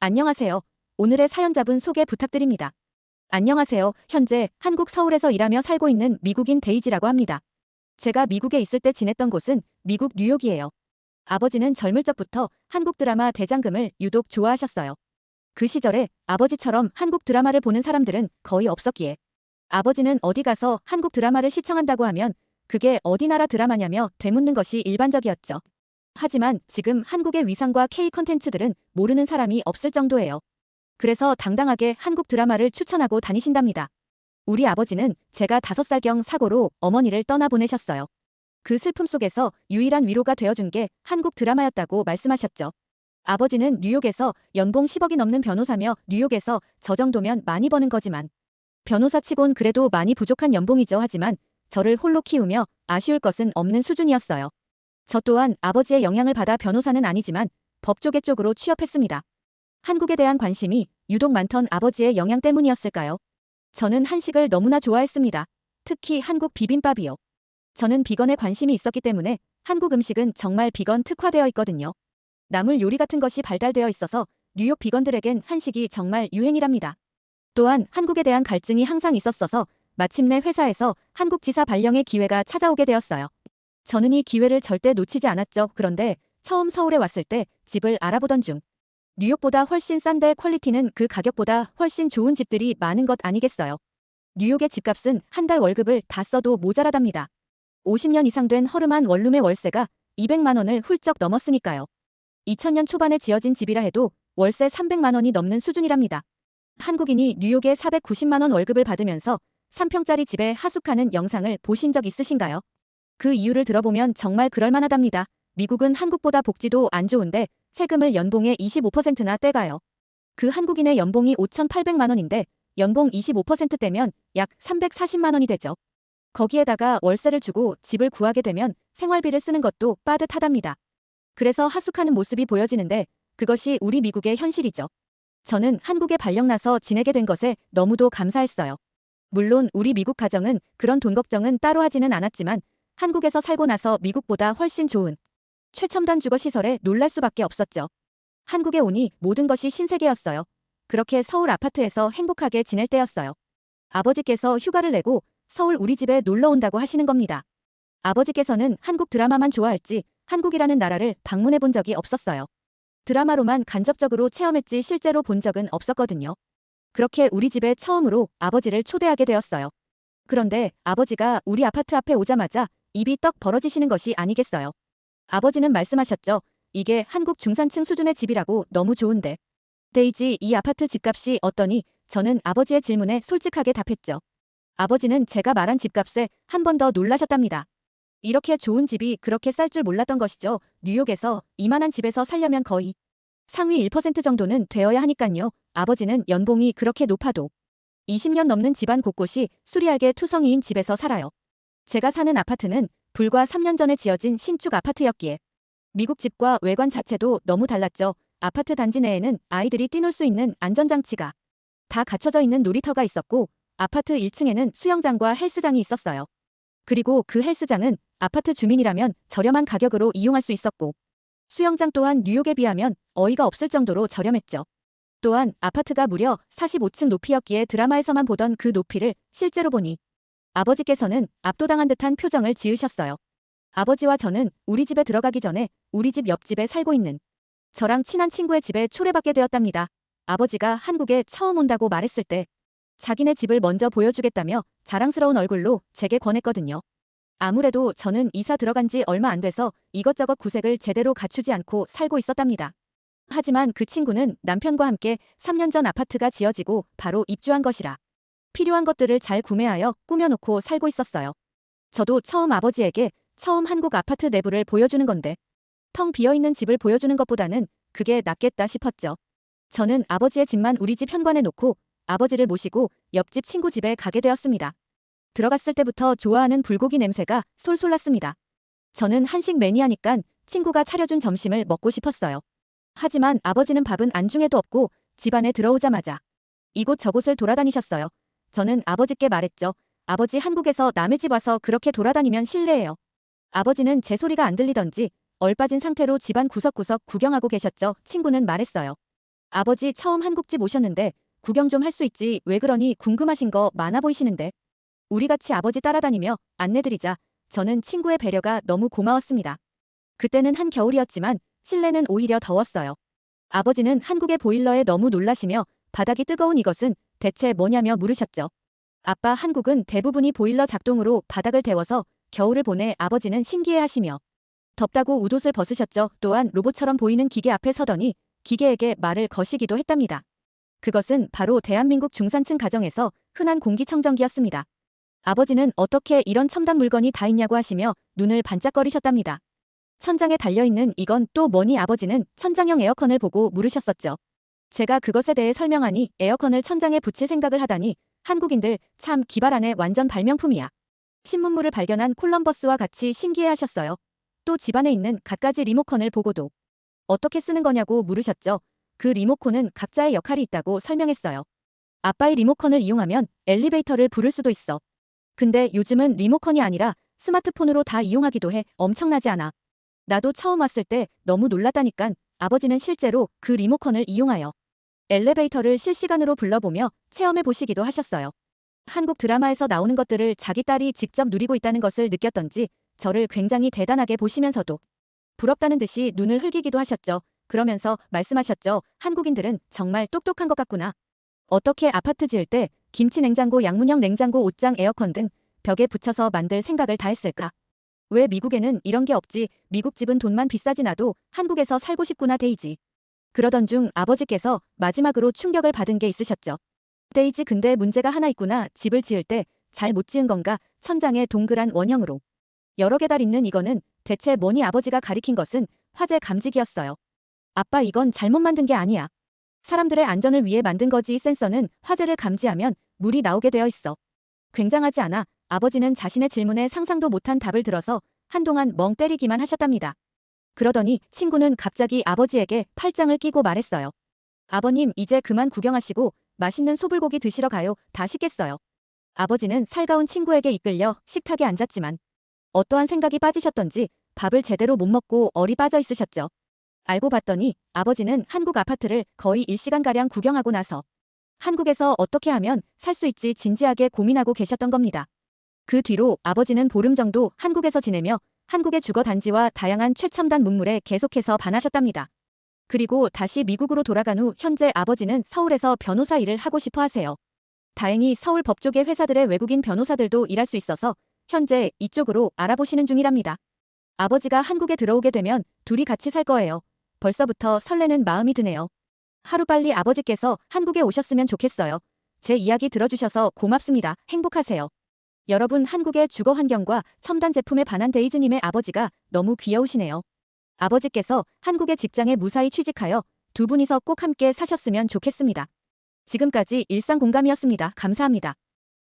안녕하세요. 오늘의 사연자분 소개 부탁드립니다. 안녕하세요. 현재 한국 서울에서 일하며 살고 있는 미국인 데이지라고 합니다. 제가 미국에 있을 때 지냈던 곳은 미국 뉴욕이에요. 아버지는 젊을 적부터 한국 드라마 대장금을 유독 좋아하셨어요. 그 시절에 아버지처럼 한국 드라마를 보는 사람들은 거의 없었기에 아버지는 어디 가서 한국 드라마를 시청한다고 하면 그게 어디 나라 드라마냐며 되묻는 것이 일반적이었죠. 하지만 지금 한국의 위상과 K 컨텐츠들은 모르는 사람이 없을 정도예요. 그래서 당당하게 한국 드라마를 추천하고 다니신답니다. 우리 아버지는 제가 5살경 사고로 어머니를 떠나보내셨어요. 그 슬픔 속에서 유일한 위로가 되어준 게 한국 드라마였다고 말씀하셨죠. 아버지는 뉴욕에서 연봉 10억이 넘는 변호사며 뉴욕에서 저 정도면 많이 버는 거지만 변호사 치곤 그래도 많이 부족한 연봉이죠. 하지만 저를 홀로 키우며 아쉬울 것은 없는 수준이었어요. 저 또한 아버지의 영향을 받아 변호사는 아니지만 법조계 쪽으로 취업했습니다. 한국에 대한 관심이 유독 많던 아버지의 영향 때문이었을까요? 저는 한식을 너무나 좋아했습니다. 특히 한국 비빔밥이요. 저는 비건에 관심이 있었기 때문에 한국 음식은 정말 비건 특화되어 있거든요. 나물 요리 같은 것이 발달되어 있어서 뉴욕 비건들에겐 한식이 정말 유행이랍니다. 또한 한국에 대한 갈증이 항상 있었어서 마침내 회사에서 한국 지사 발령의 기회가 찾아오게 되었어요. 저는 이 기회를 절대 놓치지 않았죠. 그런데 처음 서울에 왔을 때 집을 알아보던 중 뉴욕보다 훨씬 싼데 퀄리티는 그 가격보다 훨씬 좋은 집들이 많은 것 아니겠어요. 뉴욕의 집값은 한 달 월급을 다 써도 모자라답니다. 50년 이상 된 허름한 원룸의 월세가 200만 원을 훌쩍 넘었으니까요. 2000년 초반에 지어진 집이라 해도 월세 300만 원이 넘는 수준이랍니다. 한국인이 뉴욕에 490만 원 월급을 받으면서 3평짜리 집에 하숙하는 영상을 보신 적 있으신가요? 그 이유를 들어보면 정말 그럴만하답니다. 미국은 한국보다 복지도 안 좋은데 세금을 연봉의 25%나 떼가요. 그 한국인의 연봉이 5,800만 원인데 연봉 25% 떼면 약 340만 원이 되죠. 거기에다가 월세를 주고 집을 구하게 되면 생활비를 쓰는 것도 빠듯하답니다. 그래서 하숙하는 모습이 보여지는데 그것이 우리 미국의 현실이죠. 저는 한국에 발령나서 지내게 된 것에 너무도 감사했어요. 물론 우리 미국 가정은 그런 돈 걱정은 따로 하지는 않았지만 한국에서 살고 나서 미국보다 훨씬 좋은 최첨단 주거시설에 놀랄 수밖에 없었죠. 한국에 오니 모든 것이 신세계였어요. 그렇게 서울 아파트에서 행복하게 지낼 때였어요. 아버지께서 휴가를 내고 서울 우리 집에 놀러 온다고 하시는 겁니다. 아버지께서는 한국 드라마만 좋아할지 한국이라는 나라를 방문해 본 적이 없었어요. 드라마로만 간접적으로 체험했지 실제로 본 적은 없었거든요. 그렇게 우리 집에 처음으로 아버지를 초대하게 되었어요. 그런데 아버지가 우리 아파트 앞에 오자마자 입이 떡 벌어지시는 것이 아니겠어요. 아버지는 말씀하셨죠. 이게 한국 중산층 수준의 집이라고 너무 좋은데. 데이지 이 아파트 집값이 어떠니? 저는 아버지의 질문에 솔직하게 답했죠. 아버지는 제가 말한 집값에 한 번 더 놀라셨답니다. 이렇게 좋은 집이 그렇게 쌀 줄 몰랐던 것이죠. 뉴욕에서 이만한 집에서 살려면 거의 상위 1% 정도는 되어야 하니깐요. 아버지는 연봉이 그렇게 높아도 20년 넘는 집안 곳곳이 수리알게 투성이인 집에서 살아요. 제가 사는 아파트는 불과 3년 전에 지어진 신축 아파트였기에 미국 집과 외관 자체도 너무 달랐죠. 아파트 단지 내에는 아이들이 뛰놀 수 있는 안전장치가 다 갖춰져 있는 놀이터가 있었고 아파트 1층에는 수영장과 헬스장이 있었어요. 그리고 그 헬스장은 아파트 주민이라면 저렴한 가격으로 이용할 수 있었고 수영장 또한 뉴욕에 비하면 어이가 없을 정도로 저렴했죠. 또한 아파트가 무려 45층 높이였기에 드라마에서만 보던 그 높이를 실제로 보니 아버지께서는 압도당한 듯한 표정을 지으셨어요. 아버지와 저는 우리 집에 들어가기 전에 우리 집 옆집에 살고 있는 저랑 친한 친구의 집에 초대받게 되었답니다. 아버지가 한국에 처음 온다고 말했을 때 자기네 집을 먼저 보여주겠다며 자랑스러운 얼굴로 제게 권했거든요. 아무래도 저는 이사 들어간 지 얼마 안 돼서 이것저것 구색을 제대로 갖추지 않고 살고 있었답니다. 하지만 그 친구는 남편과 함께 3년 전 아파트가 지어지고 바로 입주한 것이라 필요한 것들을 잘 구매하여 꾸며놓고 살고 있었어요. 저도 처음 아버지에게 처음 한국 아파트 내부를 보여주는 건데 텅 비어있는 집을 보여주는 것보다는 그게 낫겠다 싶었죠. 저는 아버지의 집만 우리 집 현관에 놓고 아버지를 모시고 옆집 친구 집에 가게 되었습니다. 들어갔을 때부터 좋아하는 불고기 냄새가 솔솔 났습니다. 저는 한식 매니아니깐 친구가 차려준 점심을 먹고 싶었어요. 하지만 아버지는 밥은 안중에도 없고 집안에 들어오자마자 이곳저곳을 돌아다니셨어요. 저는 아버지께 말했죠. 아버지 한국에서 남의 집 와서 그렇게 돌아다니면 실례예요. 아버지는 제 소리가 안 들리던지 얼빠진 상태로 집안 구석구석 구경하고 계셨죠. 친구는 말했어요. 아버지 처음 한국집 오셨는데 구경 좀 할 수 있지 왜 그러니 궁금하신 거 많아 보이시는데. 우리 같이 아버지 따라다니며 안내드리자 저는 친구의 배려가 너무 고마웠습니다. 그때는 한겨울이었지만 실내는 오히려 더웠어요. 아버지는 한국의 보일러에 너무 놀라시며 바닥이 뜨거운 이것은 대체 뭐냐며 물으셨죠. 아빠 한국은 대부분이 보일러 작동으로 바닥을 데워서 겨울을 보내 아버지는 신기해하시며 덥다고 웃옷을 벗으셨죠. 또한 로봇처럼 보이는 기계 앞에 서더니 기계에게 말을 거시기도 했답니다. 그것은 바로 대한민국 중산층 가정에서 흔한 공기청정기였습니다. 아버지는 어떻게 이런 첨단 물건이 다 있냐고 하시며 눈을 반짝거리셨답니다. 천장에 달려있는 이건 또 뭐니 아버지는 천장형 에어컨을 보고 물으셨었죠. 제가 그것에 대해 설명하니 에어컨을 천장에 붙일 생각을 하다니 한국인들 참 기발하네 완전 발명품이야. 신문물을 발견한 콜럼버스와 같이 신기해하셨어요. 또 집안에 있는 갖가지 리모컨을 보고도 어떻게 쓰는 거냐고 물으셨죠. 그 리모컨은 각자의 역할이 있다고 설명했어요. 아빠의 리모컨을 이용하면 엘리베이터를 부를 수도 있어. 근데 요즘은 리모컨이 아니라 스마트폰으로 다 이용하기도 해. 엄청나지 않아? 나도 처음 왔을 때 너무 놀랐다니깐. 아버지는 실제로 그 리모컨을 이용하여 엘리베이터를 실시간으로 불러보며 체험해 보시기도 하셨어요. 한국 드라마에서 나오는 것들을 자기 딸이 직접 누리고 있다는 것을 느꼈던지 저를 굉장히 대단하게 보시면서도 부럽다는 듯이 눈을 흘기기도 하셨죠. 그러면서 말씀하셨죠. 한국인들은 정말 똑똑한 것 같구나. 어떻게 아파트 지을 때 김치 냉장고, 양문형 냉장고, 옷장, 에어컨 등 벽에 붙여서 만들 생각을 다 했을까? 왜 미국에는 이런 게 없지? 미국 집은 돈만 비싸지 나도 한국에서 살고 싶구나 데이지. 그러던 중 아버지께서 마지막으로 충격을 받은 게 있으셨죠. 데이지 근데 문제가 하나 있구나. 집을 지을 때 잘 못 지은 건가? 천장에 동그란 원형으로 여러 개 달 있는 이거는 대체 뭐니? 아버지가 가리킨 것은 화재 감지기였어요. 아빠 이건 잘못 만든 게 아니야. 사람들의 안전을 위해 만든 거지. 센서는 화재를 감지하면 물이 나오게 되어 있어. 굉장하지 않아? 아버지는 자신의 질문에 상상도 못한 답을 들어서 한동안 멍 때리기만 하셨답니다. 그러더니 친구는 갑자기 아버지에게 팔짱을 끼고 말했어요. 아버님 이제 그만 구경하시고 맛있는 소불고기 드시러 가요. 다 식겠어요. 아버지는 살가운 친구에게 이끌려 식탁에 앉았지만 어떠한 생각이 빠지셨던지 밥을 제대로 못 먹고 얼이 빠져 있으셨죠. 알고 봤더니 아버지는 한국 아파트를 거의 1시간가량 구경하고 나서 한국에서 어떻게 하면 살 수 있지 진지하게 고민하고 계셨던 겁니다. 그 뒤로 아버지는 보름 정도 한국에서 지내며 한국의 주거 단지와 다양한 최첨단 문물에 계속해서 반하셨답니다. 그리고 다시 미국으로 돌아간 후 현재 아버지는 서울에서 변호사 일을 하고 싶어 하세요. 다행히 서울 법조계 회사들의 외국인 변호사들도 일할 수 있어서 현재 이쪽으로 알아보시는 중이랍니다. 아버지가 한국에 들어오게 되면 둘이 같이 살 거예요. 벌써부터 설레는 마음이 드네요. 하루빨리 아버지께서 한국에 오셨으면 좋겠어요. 제 이야기 들어주셔서 고맙습니다. 행복하세요. 여러분 한국의 주거 환경과 첨단 제품에 반한 데이즈님의 아버지가 너무 귀여우시네요. 아버지께서 한국의 직장에 무사히 취직하여 두 분이서 꼭 함께 사셨으면 좋겠습니다. 지금까지 일상공감이었습니다. 감사합니다.